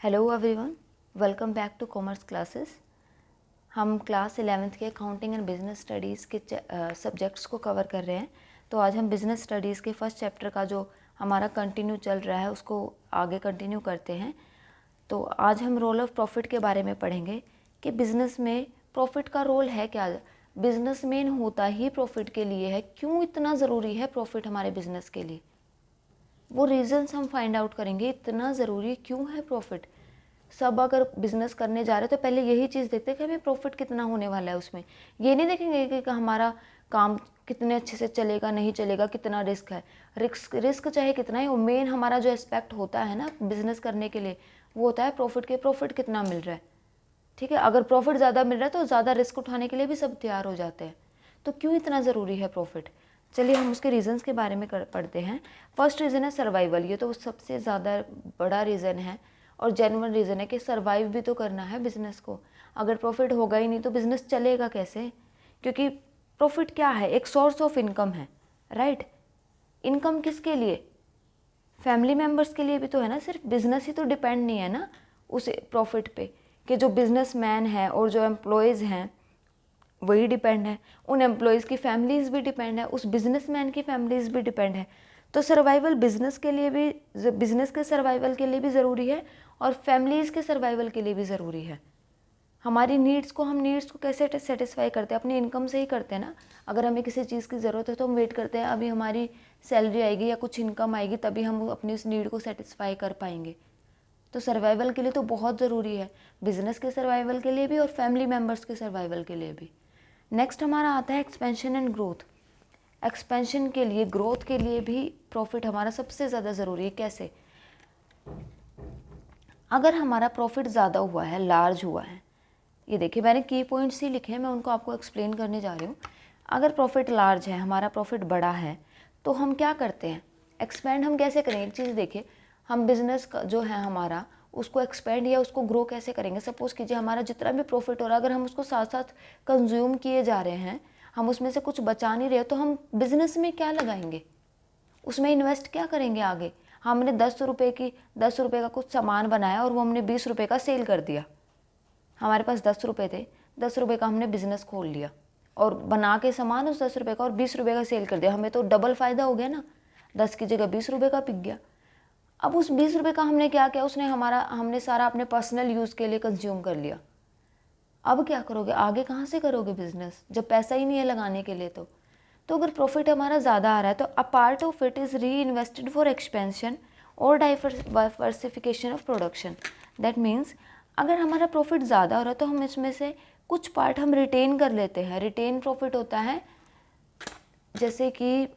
Hello everyone, welcome back to commerce classes. हम class 11th के accounting and business studies के subjects को cover कर रहे हैं। तो आज हम बिज़नेस स्टडीज़ के फर्स्ट चैप्टर का जो हमारा कंटिन्यू चल रहा है उसको आगे कंटिन्यू करते हैं। तो आज हम रोल ऑफ प्रॉफिट के बारे में पढ़ेंगे कि बिज़नेस में प्रॉफिट का रोल है क्या। बिजनेसमैन होता ही प्रॉफिट के लिए है, क्यों इतना ज़रूरी है प्रॉफिट हमारे बिज़नेस के लिए, वो रीजंस हम फाइंड आउट करेंगे। इतना ज़रूरी क्यों है प्रॉफिट। सब अगर बिजनेस करने जा रहे हो तो पहले यही चीज़ देखते हैं कि हमें प्रॉफिट कितना होने वाला है। उसमें ये नहीं देखेंगे कि हमारा काम कितने अच्छे से चलेगा नहीं चलेगा, कितना रिस्क है। रिस्क चाहे कितना ही, मेन हमारा जो एस्पेक्ट होता है ना बिजनेस करने के लिए वो होता है प्रॉफिट के, प्रॉफिट कितना मिल रहा है। ठीक है, अगर प्रॉफिट ज़्यादा मिल रहा है तो ज़्यादा रिस्क उठाने के लिए भी सब तैयार हो जाते हैं। तो क्यों इतना ज़रूरी है प्रॉफिट, चलिए हम उसके रीज़न्स के बारे में पढ़ते हैं। फर्स्ट रीज़न है सर्वाइवल। ये तो सबसे ज़्यादा बड़ा रीज़न है और जेन्युइन रीज़न है कि सर्वाइव भी तो करना है बिज़नेस को। अगर प्रॉफिट होगा ही नहीं तो बिज़नेस चलेगा कैसे, क्योंकि प्रॉफिट क्या है, एक सोर्स ऑफ इनकम है, राइट। इनकम किसके लिए, फैमिली मेम्बर्स के लिए भी तो है ना। सिर्फ बिजनेस ही तो डिपेंड नहीं है ना उस प्रॉफिट पे, कि जो बिजनेसमैन है और जो एम्प्लॉयज़ हैं वही डिपेंड है, उन एम्प्लॉयज़ की फैमिलीज़ भी डिपेंड है, उस बिजनेसमैन की फैमिलीज़ भी डिपेंड है। तो सर्वाइवल बिजनेस के लिए भी, बिजनेस के सर्वाइवल के लिए भी ज़रूरी है और फैमिलीज़ के सर्वाइवल के लिए भी ज़रूरी है। हमारी नीड्स को, हम नीड्स को कैसे सेटिस्फाई करते हैं, अपनी इनकम से ही करते हैं ना। अगर हमें किसी चीज़ की ज़रूरत है तो हम वेट करते हैं अभी हमारी सैलरी आएगी या कुछ इनकम आएगी तभी हम अपनी उस नीड को सेटिस्फाई कर पाएंगे। तो सर्वाइवल के लिए तो बहुत ज़रूरी है, बिजनेस के सर्वाइवल के लिए भी और फैमिली मेम्बर्स के सर्वाइवल के लिए भी। नेक्स्ट हमारा आता है एक्सपेंशन एंड ग्रोथ। एक्सपेंशन के लिए, ग्रोथ के लिए भी प्रॉफिट हमारा सबसे ज़्यादा ज़रूरी है। कैसे, अगर हमारा प्रॉफिट ज़्यादा हुआ है, लार्ज हुआ है, ये देखिए मैंने की पॉइंट्स ही लिखे हैं, मैं उनको आपको एक्सप्लेन करने जा रही हूँ। अगर प्रॉफिट लार्ज है, हमारा प्रॉफिट बड़ा है, तो हम क्या करते हैं, एक्सपेंड हम कैसे करें। एक चीज़ देखिए, हम बिजनेस का जो है हमारा, उसको एक्सपेंड या उसको ग्रो कैसे करेंगे। सपोज़ कीजिए हमारा जितना भी प्रॉफिट हो रहा है, अगर हम उसको साथ साथ कंज्यूम किए जा रहे हैं, हम उसमें से कुछ बचा नहीं रहे, तो हम बिजनेस में क्या लगाएंगे, उसमें इन्वेस्ट क्या करेंगे आगे। हमने 10 रुपये का कुछ सामान बनाया और वो हमने 20 रुपये का सेल कर दिया। हमारे पास 10 रुपये थे, 10 रुपये का हमने बिजनेस खोल लिया और बना के सामान उस 10 रुपये का और 20 रुपये का सेल कर दिया। हमें तो डबल फ़ायदा हो गया ना, 10 की जगह 20 रुपये का बिक गया। अब उस 20 रुपये का हमने क्या किया, हमने सारा अपने पर्सनल यूज़ के लिए कंज्यूम कर लिया। अब क्या करोगे, आगे कहाँ से करोगे बिजनेस जब पैसा ही नहीं है लगाने के लिए। तो अगर प्रॉफिट हमारा ज़्यादा आ रहा है तो a part of it is री इन्वेस्टेड फॉर एक्सपेंशन और diversification of production. That means अगर हमारा प्रॉफिट ज़्यादा हो रहा है तो हम इसमें से कुछ पार्ट हम रिटेन कर लेते हैं। रिटेन प्रॉफिट होता है जैसे कि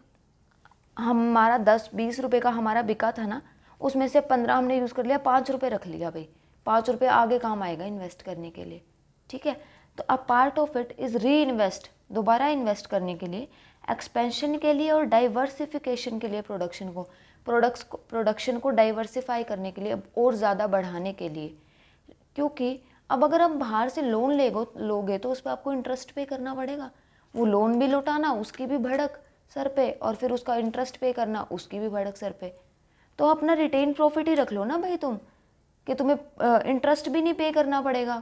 हमारा 10-20 रुपये का हमारा बिका था ना, उसमें से 15 हमने यूज़ कर लिया, 5 रुपये रख लिया भाई, 5 रुपये आगे काम आएगा इन्वेस्ट करने के लिए। ठीक है, तो a part of it is री इन्वेस्ट, दोबारा इन्वेस्ट करने के लिए, एक्सपेंशन के लिए और डाइवर्सिफिकेशन के लिए, प्रोडक्शन को डाइवर्सिफाई करने के लिए, और ज़्यादा बढ़ाने के लिए। क्योंकि अब अगर हम बाहर से लोन लोगे तो उस पर आपको इंटरेस्ट पे करना पड़ेगा, वो लोन भी लौटाना, उसकी भी भड़क सर पे, और फिर उसका इंटरेस्ट पे करना, उसकी भी भड़क सर पे। तो अपना रिटेन प्रॉफिट ही रख लो ना भाई तुम, कि तुम्हें इंटरेस्ट भी नहीं पे करना पड़ेगा,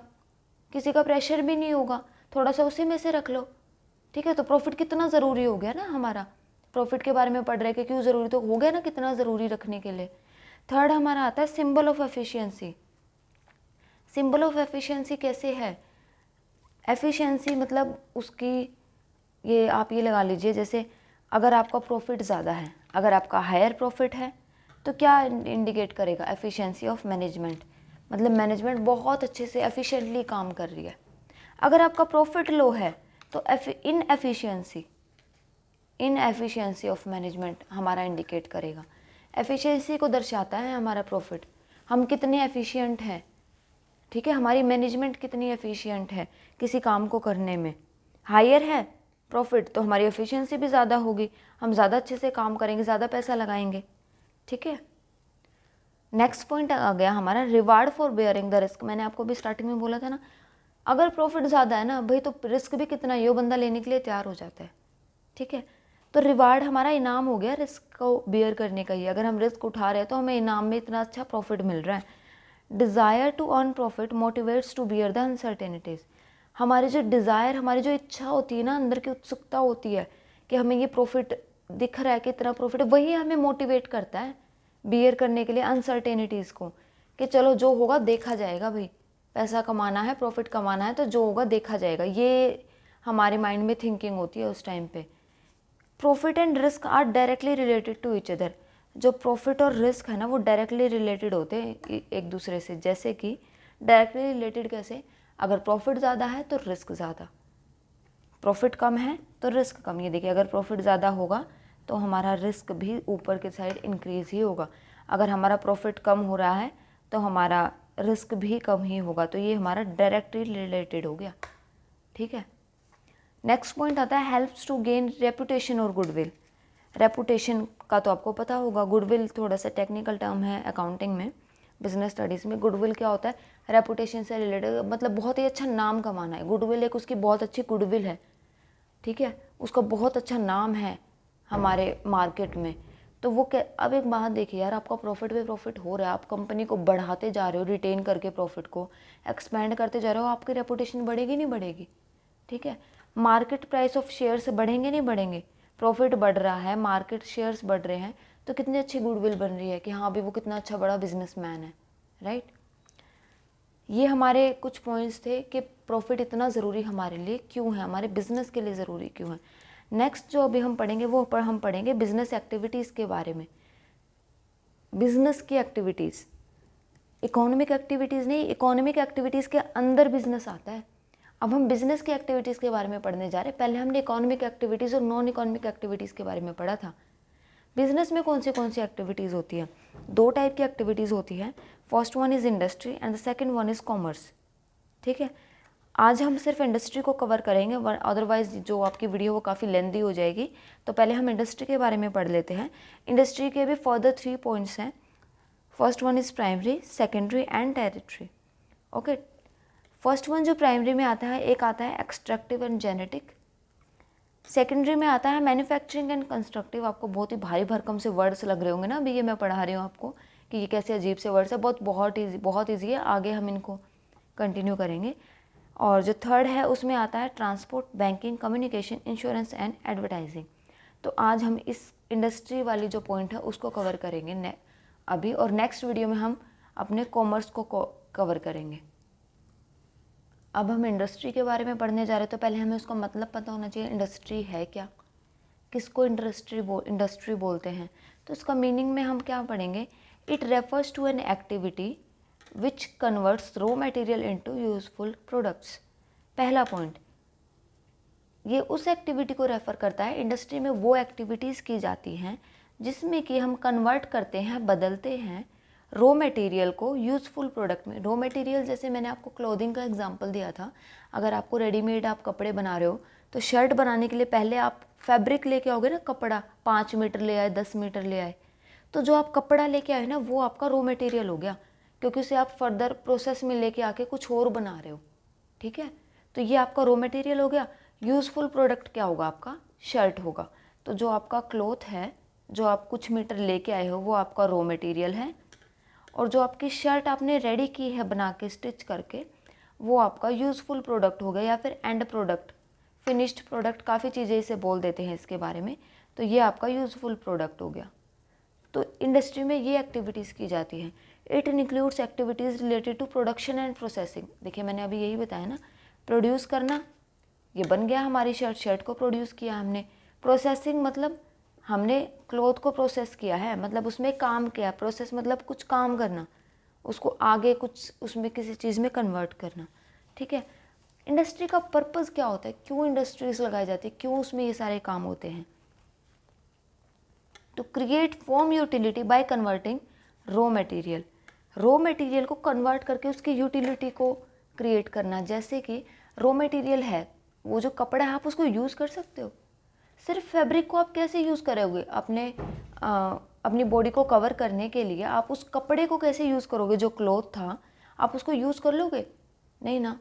किसी का प्रेशर भी नहीं होगा, थोड़ा सा उसी में से रख लो। ठीक है, तो प्रॉफिट कितना ज़रूरी हो गया ना हमारा। प्रॉफिट के बारे में पढ़ रहे कि क्यों ज़रूरी, तो हो गया ना कितना ज़रूरी रखने के लिए। थर्ड हमारा आता है symbol of efficiency. Symbol of efficiency कैसे है, एफिशिएंसी मतलब उसकी, ये आप ये लगा लीजिए, जैसे अगर आपका प्रॉफिट ज़्यादा है, अगर आपका हायर प्रॉफिट है तो क्या इंडिकेट करेगा, एफिशिएंसी ऑफ मैनेजमेंट, मतलब मैनेजमेंट बहुत अच्छे से एफिशिएंटली काम कर रही है। अगर आपका प्रॉफिट लो है तो इनएफिशिएंसी ऑफ मैनेजमेंट हमारा इंडिकेट करेगा। एफिशिएंसी को दर्शाता है हमारा प्रॉफिट, हम कितने एफिशिएंट हैं। ठीक है, हमारी मैनेजमेंट कितनी एफिशिएंट है किसी काम को करने में। हायर है प्रॉफिट तो हमारी एफिशिएंसी भी ज़्यादा होगी, हम ज़्यादा अच्छे से काम करेंगे, ज़्यादा पैसा लगाएंगे। ठीक है, नेक्स्ट पॉइंट आ गया हमारा reward for bearing the risk. मैंने आपको भी स्टार्टिंग में बोला था ना, अगर प्रॉफिट ज़्यादा है ना भाई तो रिस्क भी कितना ही हो, बंदा लेने के लिए तैयार हो जाता है। ठीक है, तो रिवार्ड हमारा इनाम हो गया रिस्क को बियर करने का ही। अगर हम रिस्क उठा रहे हैं तो हमें इनाम में इतना अच्छा प्रॉफिट मिल रहा है। Desire to earn profit motivates to bear the uncertainties. हमारी जो डिज़ायर, हमारी जो इच्छा होती है ना, अंदर की उत्सुकता होती है कि हमें ये प्रॉफिट दिख रहा है, कितना प्रॉफिट है, वही हमें मोटिवेट करता है बियर करने के लिए अनसर्टेनिटीज़ को, कि चलो जो होगा देखा जाएगा भाई, पैसा कमाना है, प्रॉफिट कमाना है, तो जो होगा देखा जाएगा। ये हमारे माइंड में थिंकिंग होती है उस टाइम पे। Profit and risk are directly related to each other. जो प्रॉफिट और रिस्क है ना, वो डायरेक्टली रिलेटेड होते हैं एक दूसरे से। जैसे कि डायरेक्टली रिलेटेड कैसे? अगर प्रॉफिट ज़्यादा है तो रिस्क ज़्यादा, प्रॉफिट कम है तो रिस्क कम। ये देखिए, अगर प्रॉफिट ज़्यादा होगा तो हमारा रिस्क भी ऊपर के साइड इंक्रीज़ ही होगा। अगर हमारा प्रॉफिट कम हो रहा है तो हमारा रिस्क भी कम ही होगा। तो ये हमारा डायरेक्टली रिलेटेड हो गया, ठीक है। नेक्स्ट पॉइंट आता है हेल्प्स टू गेन रेपुटेशन और गुडविल। रेपुटेशन का तो आपको पता होगा, गुडविल थोड़ा सा टेक्निकल टर्म है अकाउंटिंग में, बिजनेस स्टडीज़ में। गुडविल क्या होता है? रेपुटेशन से रिलेटेड, मतलब बहुत ही अच्छा नाम कमाना है। गुडविल एक उसकी बहुत अच्छी गुडविल है, ठीक है, उसका बहुत अच्छा नाम है हमारे मार्केट में। तो वो क्या, अब एक बात देखिए यार, आपका प्रॉफिट पे प्रॉफिट हो रहा है, आप कंपनी को बढ़ाते जा रहे हो, रिटेन करके प्रॉफिट को एक्सपेंड करते जा रहे हो, आपकी रेपुटेशन बढ़ेगी नहीं बढ़ेगी? ठीक है। मार्केट प्राइस ऑफ शेयर्स बढ़ेंगे नहीं बढ़ेंगे? प्रॉफिट बढ़ रहा है, मार्केट शेयर्स बढ़ रहे हैं, तो कितनी अच्छी गुडविल बन रही है कि हाँ अभी वो कितना अच्छा बड़ा बिजनेसमैन है, राइट। ये हमारे कुछ पॉइंट्स थे कि प्रॉफिट इतना ज़रूरी हमारे लिए क्यों है, हमारे बिजनेस के लिए ज़रूरी क्यों है। नेक्स्ट जो अभी हम पढ़ेंगे वो हम पढ़ेंगे बिजनेस एक्टिविटीज़ के बारे में। बिजनेस की एक्टिविटीज़, इकोनॉमिक एक्टिविटीज़ नहीं, इकोनॉमिक एक्टिविटीज़ के अंदर बिजनेस आता है। अब हम बिजनेस की एक्टिविटीज़ के बारे में पढ़ने जा रहे हैं। पहले हमने इकोनॉमिक एक्टिविटीज़ और नॉन इकोनॉमिक एक्टिविटीज़ के बारे में पढ़ा था। बिजनेस में कौन सी एक्टिविटीज़ होती है? दो टाइप की एक्टिविटीज़ होती है। First one is industry and the second one is commerce, ठीक है। आज हम सिर्फ इंडस्ट्री को कवर करेंगे, अदरवाइज जो आपकी वीडियो वो काफ़ी लेंदी हो जाएगी। तो पहले हम इंडस्ट्री के बारे में पढ़ लेते हैं। इंडस्ट्री के भी फर्दर 3 पॉइंट्स हैं। First one is primary, secondary and territory. Okay, first one जो प्राइमरी में आता है, एक आता है एक्सट्रैक्टिव एंड जेनेटिक। सेकेंडरी में आता है मैन्युफैक्चरिंग एंड कंस्ट्रक्टिव। आपको बहुत ही भारी भरकम से वर्ड्स लग रहे होंगे ना, अभी ये मैं पढ़ा रही हूँ आपको कि ये कैसे अजीब से वर्ड्स है। बहुत ईजी है, आगे हम इनको कंटिन्यू करेंगे। और जो थर्ड है उसमें आता है transport, banking, communication, insurance and advertising. तो आज हम इस इंडस्ट्री वाली जो पॉइंट है उसको कवर करेंगे अभी, और नेक्स्ट वीडियो में हम अपने कॉमर्स को कवर करेंगे। अब हम इंडस्ट्री के बारे में पढ़ने जा रहे हैं, तो पहले हमें उसका मतलब पता होना चाहिए। इंडस्ट्री है क्या, किसको इंडस्ट्री बोलते हैं? तो इसका मीनिंग में हम क्या पढ़ेंगे? It refers to an activity which converts raw material into useful products. पहला पॉइंट, ये उस एक्टिविटी को रेफर करता है, इंडस्ट्री में वो एक्टिविटीज़ की जाती हैं जिसमें कि हम कन्वर्ट करते हैं, बदलते हैं रॉ मटेरियल को यूज़फुल प्रोडक्ट में। रॉ मटेरियल जैसे मैंने आपको क्लोथिंग का एग्जांपल दिया था। अगर आपको रेडीमेड आप कपड़े बना रहे हो तो शर्ट बनाने के लिए पहले आप फैब्रिक लेके आओगे ना, कपड़ा 5 मीटर ले आए, 10 मीटर ले आए, तो जो आप कपड़ा लेके आए ना वो आपका रॉ मटेरियल हो गया, क्योंकि उसे आप फर्दर प्रोसेस में लेके आके कुछ और बना रहे हो, ठीक है। तो ये आपका रॉ मटेरियल हो गया। यूज़फुल प्रोडक्ट क्या होगा? आपका शर्ट होगा। तो जो आपका क्लॉथ है, जो आप कुछ मीटर लेके आए हो, वो आपका रॉ मटेरियल है। और जो आपकी शर्ट आपने रेडी की है बना के, स्टिच करके, वो आपका यूज़फुल प्रोडक्ट हो गया, या फिर एंड प्रोडक्ट, फिनिश्ड प्रोडक्ट, काफ़ी चीज़ें इसे बोल देते हैं इसके बारे में। तो ये आपका यूज़फुल प्रोडक्ट हो गया। तो इंडस्ट्री में ये एक्टिविटीज़ की जाती हैं। It includes activities related to production and processing. देखिए मैंने अभी यही बताया ना, प्रोड्यूस करना, ये बन गया हमारी शर्ट, शर्ट को प्रोड्यूस किया हमने। प्रोसेसिंग मतलब हमने क्लॉथ को प्रोसेस किया है, मतलब उसमें काम किया। प्रोसेस मतलब कुछ काम करना, उसको आगे कुछ उसमें किसी चीज़ में कन्वर्ट करना, ठीक है। इंडस्ट्री का पर्पज़ क्या होता है? क्यों इंडस्ट्रीज लगाई जाती है? क्यों उसमें ये सारे काम होते हैं? To create form utility by converting raw material. Raw material को कन्वर्ट करके उसकी यूटिलिटी को क्रिएट करना। जैसे कि रॉ मटेरियल है, वो जो कपड़ा है आप उसको यूज़ कर सकते हो। सिर्फ फैब्रिक को आप कैसे यूज़ करोगे? अपनी बॉडी को कवर करने के लिए आप उस कपड़े को कैसे यूज़ करोगे? जो क्लॉथ था आप उसको यूज़ कर लोगे? नहीं ना।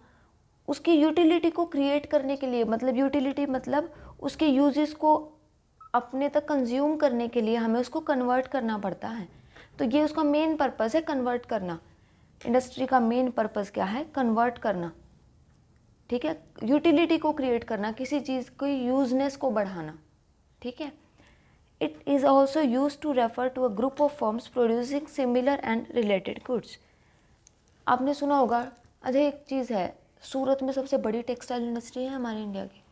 उसकी यूटिलिटी को क्रिएट करने के लिए, मतलब यूटिलिटी मतलब उसके यूजेस को अपने तक कंज्यूम करने के लिए हमें उसको कन्वर्ट करना पड़ता है। तो ये उसका मेन पर्पस है, कन्वर्ट करना। इंडस्ट्री का मेन पर्पस क्या है? कन्वर्ट करना, ठीक है, यूटिलिटी को क्रिएट करना, किसी चीज़ की यूजनेस को बढ़ाना, ठीक है। It is also use to refer to a group of firms producing similar and related goods. आपने सुना होगा, अच्छा एक चीज़ है, सूरत में सबसे बड़ी टेक्सटाइल इंडस्ट्री है हमारे इंडिया की।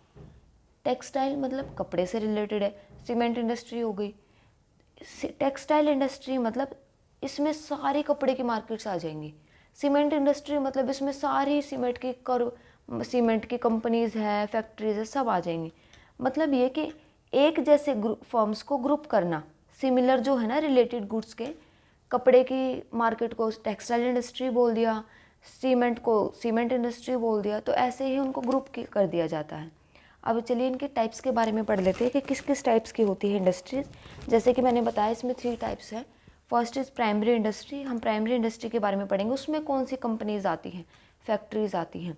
टेक्सटाइल मतलब कपड़े से रिलेटेड है, सीमेंट इंडस्ट्री हो गई। टेक्सटाइल इंडस्ट्री मतलब इसमें सारी कपड़े की मार्केट्स आ जाएंगी। सीमेंट इंडस्ट्री मतलब इसमें सारी सीमेंट की कंपनीज़ है, फैक्ट्रीज है, सब आ जाएंगी। मतलब ये कि एक जैसे फर्म्स को ग्रुप करना, सिमिलर जो है ना रिलेटेड गुड्स के, कपड़े की मार्केट को टेक्सटाइल इंडस्ट्री बोल दिया, सीमेंट को सीमेंट इंडस्ट्री बोल दिया, तो ऐसे ही उनको ग्रुप कर दिया जाता है। अब चलिए इनके टाइप्स के बारे में पढ़ लेते हैं कि किस किस टाइप्स की होती है इंडस्ट्रीज। जैसे कि मैंने बताया इसमें 3 टाइप्स हैं। First is primary industry. हम प्राइमरी इंडस्ट्री के बारे में पढ़ेंगे, उसमें कौन सी कंपनीज आती हैं, फैक्ट्रीज आती हैं।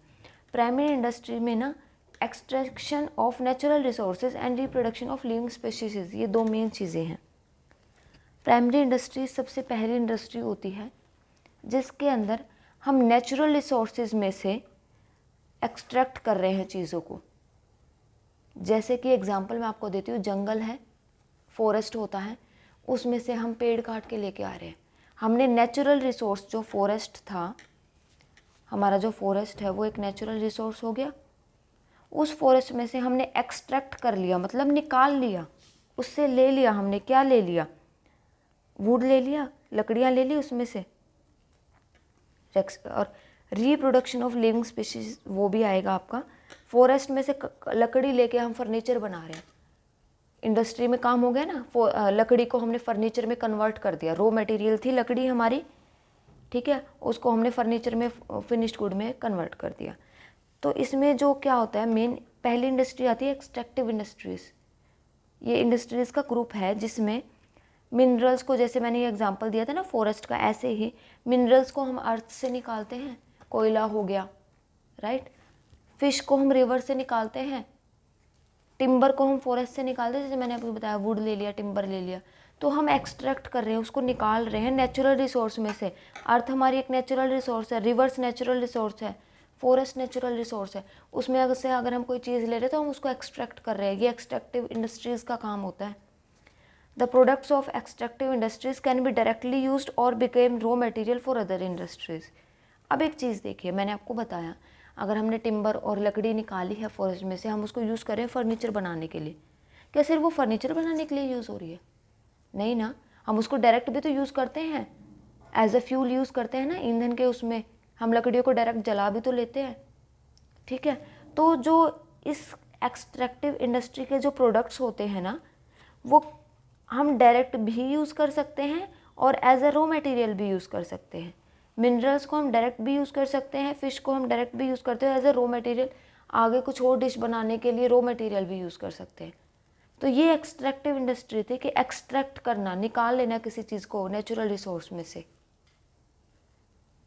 प्राइमरी इंडस्ट्री में ना extraction of natural resources and reproduction of living species, ये 2 मेन चीज़ें हैं। प्राइमरी इंडस्ट्री सबसे पहली इंडस्ट्री होती है जिसके अंदर हम नेचुरल रिसोर्सेज में से एक्सट्रैक्ट कर रहे हैं चीज़ों को। जैसे कि एग्जांपल मैं आपको देती हूँ, जंगल है, फॉरेस्ट होता है, उसमें से हम पेड़ काट के लेके आ रहे हैं। हमने नेचुरल रिसोर्स, जो फॉरेस्ट था, हमारा जो फॉरेस्ट है वो एक नेचुरल रिसोर्स हो गया। उस फॉरेस्ट में से हमने एक्सट्रैक्ट कर लिया, मतलब निकाल लिया, उससे ले लिया, हमने क्या ले लिया, वुड ले लिया, लकड़ियाँ ले ली उसमें से। और रिप्रोडक्शन ऑफ लिविंग स्पीशीज वो भी आएगा आपका। फॉरेस्ट में से लकड़ी लेके हम फर्नीचर बना रहे हैं, इंडस्ट्री में काम हो गया ना। लकड़ी को हमने फर्नीचर में कन्वर्ट कर दिया, रॉ मटेरियल थी लकड़ी हमारी, ठीक है, उसको हमने फर्नीचर में, फिनिश्ड गुड में कन्वर्ट कर दिया। तो इसमें जो क्या होता है, मेन पहली इंडस्ट्री आती है एक्सट्रैक्टिव इंडस्ट्रीज़। ये इंडस्ट्रीज़ का ग्रुप है जिसमें मिनरल्स को, जैसे मैंने ये एग्जांपल दिया था ना फॉरेस्ट का, ऐसे ही मिनरल्स को हम अर्थ से निकालते हैं, कोयला हो गया, राइट। फिश को हम रिवर से निकालते हैं, टिम्बर को हम फॉरेस्ट से निकालते हैं, जैसे मैंने आपको बताया, वुड ले लिया, टिम्बर ले लिया। तो हम एक्सट्रैक्ट कर रहे हैं, उसको निकाल रहे हैं नेचुरल रिसोर्स में से। अर्थ हमारी एक नेचुरल रिसोर्स है, रिवर्स नेचुरल रिसोर्स है, फॉरेस्ट नेचुरल रिसोर्स है। उसमें अगर हम कोई चीज़ ले रहे हैं तो हम उसको एक्सट्रैक्ट कर रहे हैं। ये एक्सट्रैक्टिव इंडस्ट्रीज़ का काम होता है। The products of extractive industries can be directly used or become raw material for other industries. अब एक चीज़ देखिए, मैंने आपको बताया, अगर हमने टिम्बर और लकड़ी निकाली है फॉरेस्ट में से, हम उसको यूज़ करें फर्नीचर बनाने के लिए, क्या सिर्फ वो फर्नीचर बनाने के लिए यूज़ हो रही है? नहीं ना, हम उसको डायरेक्ट भी तो यूज़ करते हैं, एज अ फ्यूल यूज़ करते हैं ना, ईंधन के उसमें हम लकड़ियों को डायरेक्ट जला भी तो लेते हैं, ठीक है। तो जो इस एक्सट्रैक्टिव इंडस्ट्री के जो प्रोडक्ट्स होते हैं ना, वो हम डायरेक्ट भी यूज़ कर सकते हैं और एज अ रॉ मटेरियल भी यूज़ कर सकते हैं। मिनरल्स को हम डायरेक्ट भी यूज़ कर सकते हैं, फ़िश को हम डायरेक्ट भी यूज़ करते हैं एज अ रॉ मटेरियल, आगे कुछ और डिश बनाने के लिए रॉ मटेरियल भी यूज़ कर सकते हैं। तो ये एक्सट्रैक्टिव इंडस्ट्री थी कि एक्सट्रैक्ट करना, निकाल लेना किसी चीज़ को नेचुरल रिसोर्स में से।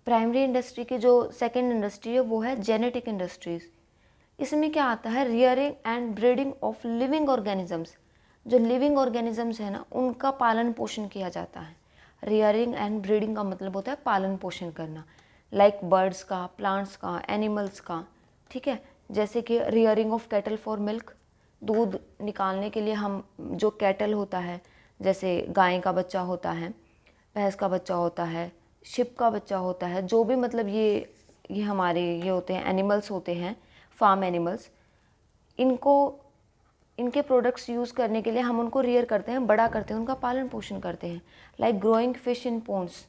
प्राइमरी इंडस्ट्री की जो सेकेंड इंडस्ट्री है वो है जेनेटिक इंडस्ट्रीज़। इसमें क्या आता है, rearing and breeding of living organisms. जो लिविंग ऑर्गेनिजम्स है ना, उनका पालन पोषण किया जाता है। रियरिंग एंड ब्रीडिंग का मतलब होता है पालन पोषण करना, लाइक बर्ड्स का, प्लांट्स का, एनिमल्स का, ठीक है। जैसे कि rearing of cattle for milk, दूध निकालने के लिए हम, जो कैटल होता है, जैसे गाय का बच्चा होता है, भैंस का बच्चा होता है, शिप का बच्चा होता है, जो भी मतलब ये हमारे ये होते हैं, एनिमल्स होते हैं, फार्म एनिमल्स, इनके प्रोडक्ट्स यूज़ करने के लिए हम उनको रियर करते हैं, बड़ा करते हैं, उनका पालन पोषण करते हैं। लाइक ग्रोइंग फिश इन पोन्ड्स,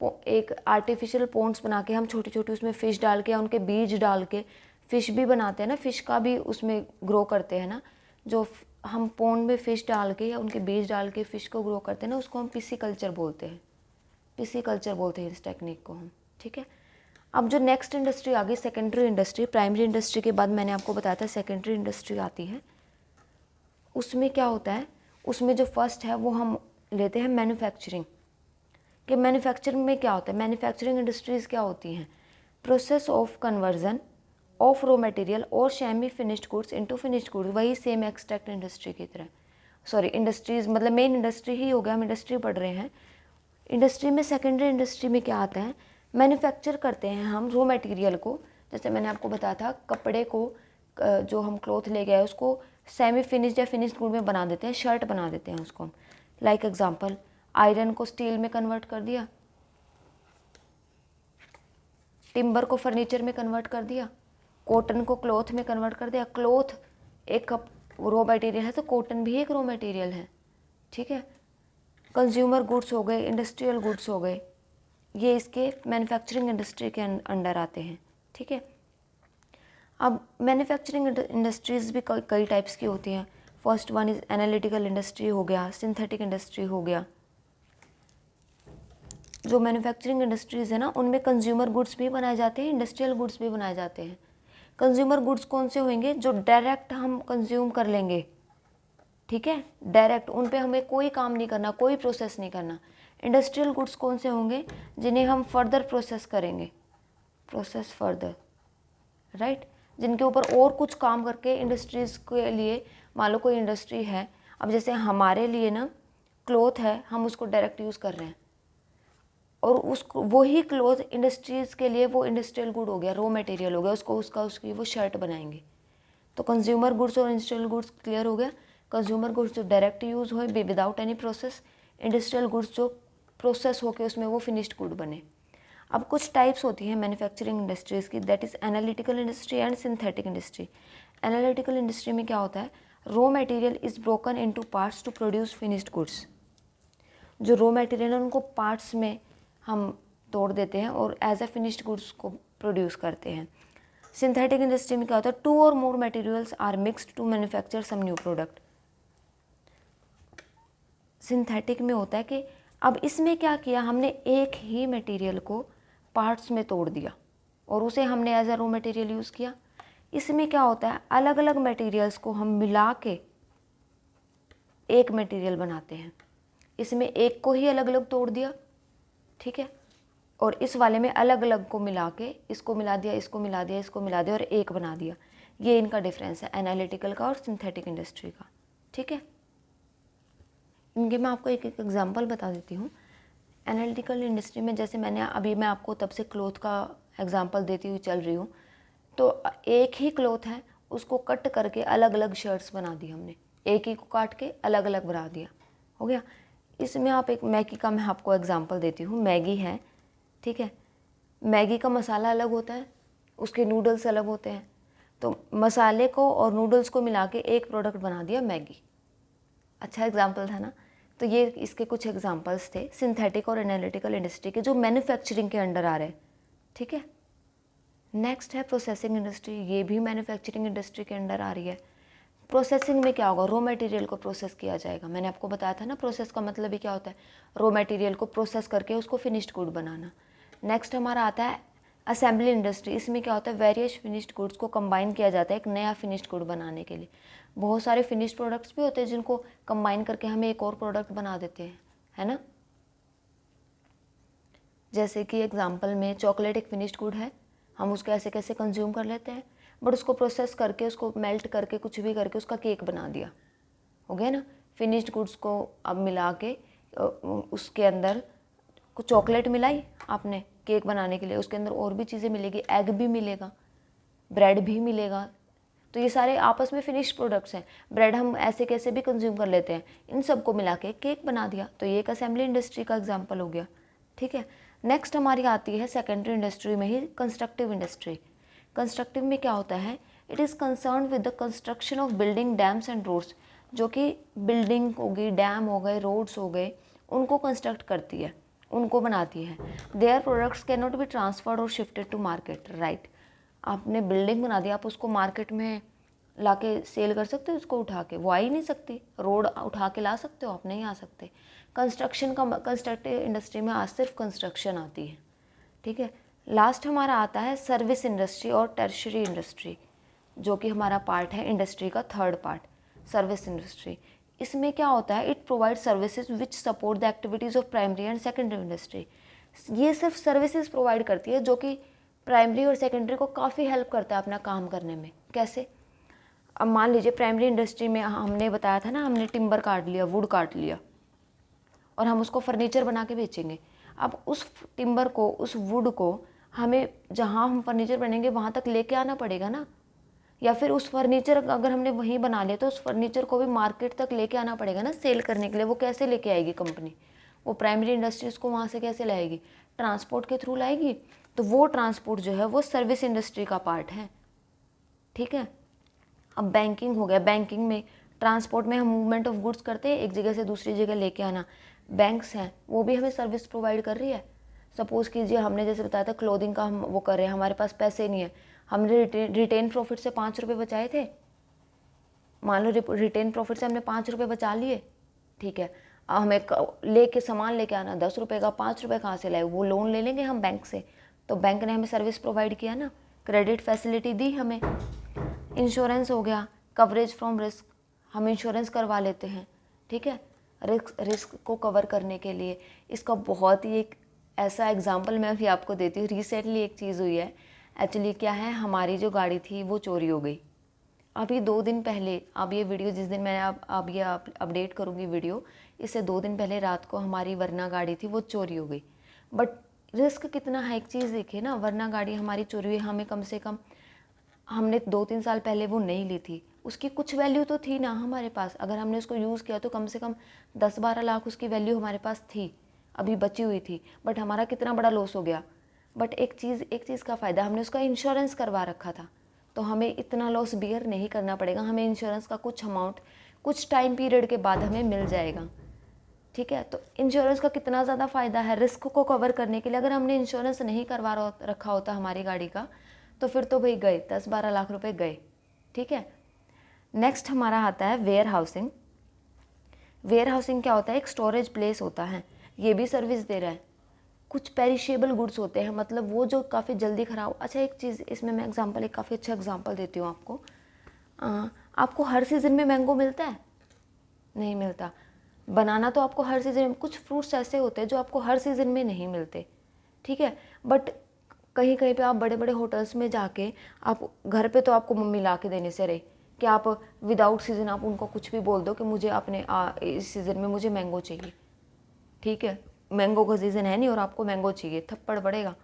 एक आर्टिफिशियल पोन्ड्स बना के हम छोटी छोटी उसमें फ़िश डाल के या उनके बीज डाल के फ़िश भी बनाते हैं ना, फ़िश का भी उसमें ग्रो करते हैं ना। जो हम पोन्ड में फ़िश डाल के या उनके बीज डाल के फ़िश को ग्रो करते हैं ना, उसको हम पिसीकल्चर बोलते हैं। पिसीकल्चर बोलते हैं इस टेक्निक को हम, ठीक है। अब जो नेक्स्ट इंडस्ट्री आ गई, सेकेंडरी इंडस्ट्री। प्राइमरी इंडस्ट्री के बाद मैंने आपको बताया था सेकेंडरी इंडस्ट्री आती है। उसमें क्या होता है, उसमें जो फर्स्ट है वो हम लेते हैं मैन्युफैक्चरिंग। कि मैन्युफैक्चरिंग में क्या होता है, मैन्युफैक्चरिंग इंडस्ट्रीज़ क्या होती हैं, process of conversion of raw material or semi finished goods into finished goods, वही सेम एक्सट्रैक्ट इंडस्ट्री की तरह। सॉरी, इंडस्ट्रीज़ मतलब मेन इंडस्ट्री ही हो गया, हम इंडस्ट्री पढ़ रहे हैं। इंडस्ट्री में सेकेंडरी इंडस्ट्री में क्या आता है, मैन्युफैक्चर करते हैं हम रॉ मटेरियल को, जैसे मैंने आपको बताया था कपड़े को जो हम क्लॉथ ले गए उसको सेमी फिनिश्ड या फिनिश्ड गुड में बना देते हैं, शर्ट बना देते हैं उसको। लाइक एग्जांपल, आयरन को स्टील में कन्वर्ट कर दिया, टिम्बर को फर्नीचर में कन्वर्ट कर दिया, कॉटन को क्लॉथ में कन्वर्ट कर दिया। क्लॉथ एक रॉ मटेरियल है तो कॉटन भी एक रॉ मटेरियल है, ठीक है। कंज्यूमर गुड्स हो गए, इंडस्ट्रियल गुड्स हो गए, ये इसके मैन्युफैक्चरिंग इंडस्ट्री के अंडर आते हैं, ठीक है। अब मैन्युफैक्चरिंग इंडस्ट्रीज़ भी कई टाइप्स की होती हैं। First one is analytical industry हो गया, सिंथेटिक इंडस्ट्री हो गया। जो मैन्युफैक्चरिंग इंडस्ट्रीज़ है ना, उनमें कंज्यूमर गुड्स भी बनाए जाते हैं, इंडस्ट्रियल गुड्स भी बनाए जाते हैं। कंज्यूमर गुड्स कौन से होंगे? जो डायरेक्ट हम कंज्यूम कर लेंगे, ठीक है, डायरेक्ट, उन पे हमें कोई काम नहीं करना, कोई प्रोसेस नहीं करना। इंडस्ट्रियल गुड्स कौन से होंगे? जिन्हें हम फर्दर प्रोसेस करेंगे, प्रोसेस फर्दर, राइट, जिनके ऊपर और कुछ काम करके इंडस्ट्रीज़ के लिए, मान लो कोई इंडस्ट्री है, अब जैसे हमारे लिए ना क्लॉथ है, हम उसको डायरेक्ट यूज़ कर रहे हैं, और उसको वही क्लॉथ इंडस्ट्रीज़ के लिए वो इंडस्ट्रियल गुड हो गया, रॉ मटेरियल हो गया, उसकी वो शर्ट बनाएंगे। तो कंज्यूमर गुड्स और इंडस्ट्रियल गुड्स क्लियर हो गया। कंज्यूमर गुड्स जो डायरेक्ट यूज़ हो without any process, industrial goods जो प्रोसेस होके उसमें वो फिनिश्ड गुड बने। अब कुछ टाइप्स होती हैं मैन्युफैक्चरिंग इंडस्ट्रीज़ की, that is analytical industry and synthetic industry. Analytical industry में क्या होता है? Raw material is broken into parts to produce finished goods. जो रॉ मटेरियल है उनको पार्ट्स में हम तोड़ देते हैं और एज ए फिनिश्ड गुड्स को प्रोड्यूस करते हैं। सिंथेटिक इंडस्ट्री में क्या होता है? Two or more materials are mixed to manufacture some new product. Synthetic में होता है कि अब इसमें क्या किया हमने, एक ही मटेरियल को पार्ट्स में तोड़ दिया और उसे हमने as a raw material use किया। इसमें क्या होता है? अलग अलग मटेरियल्स को हम मिला के एक मटेरियल बनाते हैं। इसमें एक को ही अलग अलग तोड़ दिया, ठीक है, और इस वाले में अलग अलग को मिला के इसको मिला दिया, इसको मिला दिया, इसको मिला दिया और एक बना दिया। ये इनका डिफरेंस है एनालिटिकल का और सिंथेटिक इंडस्ट्री का, ठीक है। इनके मैं आपको एक एक एग्जांपल बता देती हूँ। एनालिटिकल इंडस्ट्री में जैसे मैं आपको तब से क्लॉथ का एग्जांपल देती हुई चल रही हूँ, तो एक ही क्लॉथ है, उसको कट करके अलग अलग शर्ट्स बना दी हमने, एक ही को काट के अलग अलग बना दिया, हो गया। इसमें आप एक मैगी का मैं आपको एग्जांपल देती हूँ। मैगी है, ठीक है, मैगी का मसाला अलग होता है, उसके नूडल्स अलग होते हैं, तो मसाले को और नूडल्स को मिला के एक प्रोडक्ट बना दिया मैगी। अच्छा एग्जांपल था ना। तो ये इसके कुछ एग्जांपल्स थे सिंथेटिक और एनालिटिकल इंडस्ट्री के, जो मैन्युफैक्चरिंग के अंडर आ रहे हैं, ठीक है। नेक्स्ट है प्रोसेसिंग इंडस्ट्री, ये भी मैन्युफैक्चरिंग इंडस्ट्री के अंडर आ रही है। प्रोसेसिंग में क्या होगा? रॉ मटेरियल को प्रोसेस किया जाएगा। मैंने आपको बताया था ना, प्रोसेस का मतलब ही क्या होता है? रॉ मटेरियल को प्रोसेस करके उसको फिनिश्ड गुड बनाना। नेक्स्ट हमारा आता है असेंबली इंडस्ट्री। इसमें क्या होता है? वेरियस फिनिश्ड गुड्स को कंबाइन किया जाता है एक नया फिनिश्ड गुड बनाने के लिए। बहुत सारे फिनिश्ड प्रोडक्ट्स भी होते हैं जिनको कंबाइन करके हमें एक और प्रोडक्ट बना देते हैं, है ना। जैसे कि एग्जांपल में चॉकलेट एक फिनिश्ड गुड है, हम उसको ऐसे कैसे कंज्यूम कर लेते हैं, बट उसको प्रोसेस करके, उसको मेल्ट करके, कुछ भी करके उसका केक बना दिया, हो गया ना। फिनिश्ड गुड्स को अब मिला के उसके अंदर कुछ चॉकलेट मिलाई आपने केक बनाने के लिए, उसके अंदर और भी चीज़ें मिलेगी, एग भी मिलेगा, ब्रेड भी मिलेगा, तो ये सारे आपस में फिनिश्ड प्रोडक्ट्स हैं। ब्रेड हम ऐसे कैसे भी कंज्यूम कर लेते हैं, इन सबको मिला के केक बना दिया, तो ये एक असेंबली इंडस्ट्री का एग्जाम्पल हो गया, ठीक है। नेक्स्ट हमारी आती है सेकेंडरी इंडस्ट्री में ही कंस्ट्रक्टिव इंडस्ट्री। कंस्ट्रक्टिव में क्या होता है? It is concern with the construction of building, dams and roads. जो कि बिल्डिंग होगी, डैम हो गए, रोड्स हो गए, उनको कंस्ट्रक्ट करती है, उनको बनाती है। Their products can not be transferred और शिफ्टेड टू मार्केट, राइट। आपने बिल्डिंग बना दी, आप उसको मार्केट में लाके सेल कर सकते हो, उसको उठा के, वो आ ही नहीं सकती। रोड उठा के ला सकते हो आप? नहीं आ सकते। कंस्ट्रक्टिव इंडस्ट्री में आज सिर्फ कंस्ट्रक्शन आती है, ठीक है। लास्ट हमारा आता है सर्विस इंडस्ट्री और टर्शियरी इंडस्ट्री, जो कि हमारा पार्ट है इंडस्ट्री का थर्ड पार्ट, सर्विस इंडस्ट्री। इसमें क्या होता है? It provide services which support the activities of primary and secondary industry. ये सिर्फ सर्विसेज प्रोवाइड करती है जो कि प्राइमरी और सेकेंडरी को काफ़ी हेल्प करता है अपना काम करने में। कैसे? अब मान लीजिए प्राइमरी इंडस्ट्री में हमने बताया था ना, हमने टिम्बर काट लिया, वुड काट लिया और हम उसको फर्नीचर बना के बेचेंगे। अब उस टिम्बर को, उस वुड को हमें जहाँ हम फर्नीचर बनेंगे वहाँ तक लेके आना पड़ेगा ना, या फिर उस फर्नीचर अगर हमने वहीं बना लिया तो उस फर्नीचर को भी मार्केट तक लेके आना पड़ेगा ना सेल करने के लिए। वो कैसे लेके आएगी कंपनी? वो प्राइमरी इंडस्ट्रीज़ को वहाँ से कैसे लाएगी? ट्रांसपोर्ट के थ्रू लाएगी। तो वो ट्रांसपोर्ट जो है वो सर्विस इंडस्ट्री का पार्ट है, ठीक है। अब बैंकिंग हो गया, बैंकिंग में, ट्रांसपोर्ट में हम मूवमेंट ऑफ गुड्स करते हैं, एक जगह से दूसरी जगह लेके आना। बैंक्स हैं, वो भी हमें सर्विस प्रोवाइड कर रही है। सपोज़ कीजिए हमने जैसे बताया था क्लोथिंग का हम वो कर रहे हैं, हमारे पास पैसे नहीं है, हमने रिटेन प्रॉफिट से 5 रुपये बचाए थे, मान लो रिटेन प्रॉफिट से हमने 5 रुपये बचा लिए, ठीक है। अब हमें लेके सामान लेके आना 10 रुपये का, 5 रुपये कहाँ से लाए? वो लोन ले लेंगे हम बैंक से, तो बैंक ने हमें सर्विस प्रोवाइड किया ना, क्रेडिट फैसिलिटी दी हमें। इंश्योरेंस हो गया, कवरेज फ्रॉम रिस्क, हम इंश्योरेंस करवा लेते हैं, ठीक है, रिस्क को कवर करने के लिए। इसका बहुत ही एक ऐसा एग्जांपल मैं अभी आपको देती हूँ। रिसेंटली एक चीज़ हुई है। एक्चुअली क्या है, हमारी जो गाड़ी थी वो चोरी हो गई। अभी 2 दिन पहले, अब ये वीडियो जिस दिन मैं अब ये अपडेट करूँगी वीडियो, इससे 2 दिन पहले रात को हमारी वरना गाड़ी थी वो चोरी हो गई। बट रिस्क कितना है, एक चीज़ देखिए ना, वरना गाड़ी हमारी चोरी हुई, हमें कम से कम, हमने 2-3 साल पहले वो नहीं ली थी, उसकी कुछ वैल्यू तो थी ना हमारे पास। अगर हमने उसको यूज़ किया तो कम से कम 10-12 लाख उसकी वैल्यू हमारे पास थी, अभी बची हुई थी। बट हमारा कितना बड़ा लॉस हो गया। बट एक चीज़ का फ़ायदा, हमने उसका इंश्योरेंस करवा रखा था, तो हमें इतना लॉस बियर नहीं करना पड़ेगा। हमें इंश्योरेंस का कुछ अमाउंट कुछ टाइम पीरियड के बाद हमें मिल जाएगा, ठीक है। तो इंश्योरेंस का कितना ज़्यादा फ़ायदा है रिस्क को कवर करने के लिए। अगर हमने इंश्योरेंस नहीं करवा रखा होता हमारी गाड़ी का, तो फिर तो भाई गए 10-12 लाख रुपए गए, ठीक है। नेक्स्ट हमारा आता है वेयर हाउसिंग। वेयर हाउसिंग क्या होता है? एक स्टोरेज प्लेस होता है, ये भी सर्विस दे रहा है। कुछ पेरिशेबल गुड्स होते हैं, मतलब वो जो काफ़ी जल्दी ख़राब। अच्छा, एक चीज़ इसमें मैं एग्जांपल, एक काफ़ी अच्छा एग्जांपल देती हूँ आपको। आपको हर सीज़न में मैंगो मिलता है? नहीं मिलता। बनाना तो आपको हर सीज़न में, कुछ फ्रूट्स ऐसे होते हैं जो आपको हर सीज़न में नहीं मिलते, ठीक है। बट कहीं कहीं पे आप बड़े बड़े होटल्स में जाके, आप घर पे तो आपको मम्मी ला के देने से रहे कि आप विदाउट सीज़न आप उनको कुछ भी बोल दो कि मुझे अपने इस सीज़न में मुझे मैंगो चाहिए, ठीक है। मैंगो का सीज़न है नहीं और आपको मैंगो चाहिए, थप्पड़ पड़ेगा।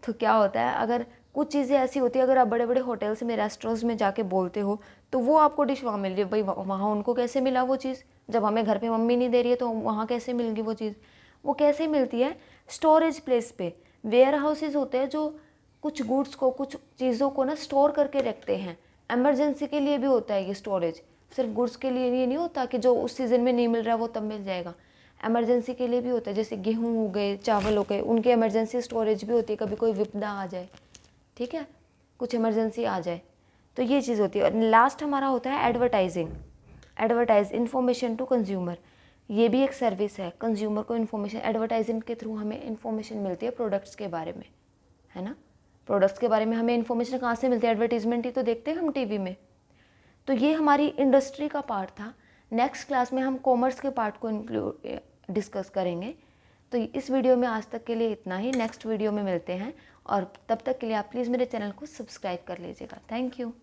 तो क्या होता है, अगर कुछ चीज़ें ऐसी होती है, अगर आप बड़े बड़े होटल्स में, रेस्टोरेंट्स में जाके बोलते हो, तो वो आपको डिश वहाँ मिल रही है। भाई वहाँ उनको कैसे मिला वो चीज़? जब हमें घर पे मम्मी नहीं दे रही है तो वहाँ कैसे मिल गई वो चीज़? वो कैसे मिलती है? स्टोरेज प्लेस पे। वेयर हाउसेज होते हैं जो कुछ गुड्स को, कुछ चीज़ों को ना स्टोर करके रखते हैं। एमरजेंसी के लिए भी होता है ये स्टोरेज, सिर्फ गुड्स के लिए ये नहीं होता कि जो उस सीज़न में नहीं मिल रहा है वो तब मिल जाएगा। एमरजेंसी के लिए भी होता है, जैसे गेहूँ हो गए, चावल हो गए, उनकी एमरजेंसी स्टोरेज भी होती है, कभी कोई विपदा आ जाए, ठीक है, कुछ इमरजेंसी आ जाए, तो ये चीज़ होती है। और लास्ट हमारा होता है advertising. Advertise information to consumer, ये भी एक सर्विस है। कंज्यूमर को इन्फॉर्मेशन, एडवर्टाइजिंग के थ्रू हमें इन्फॉर्मेशन मिलती है प्रोडक्ट्स के बारे में, है ना। प्रोडक्ट्स के बारे में हमें इन्फॉर्मेशन कहाँ से मिलती है? एडवर्टीजमेंट ही तो देखते हैं हम टीवी में। तो ये हमारी इंडस्ट्री का पार्ट था। नेक्स्ट क्लास में हम कॉमर्स के पार्ट को डिस्कस करेंगे। तो इस वीडियो में आज तक के लिए इतना ही। नेक्स्ट वीडियो में मिलते हैं, और तब तक के लिए आप प्लीज़ मेरे चैनल को सब्सक्राइब कर लीजिएगा। Thank you.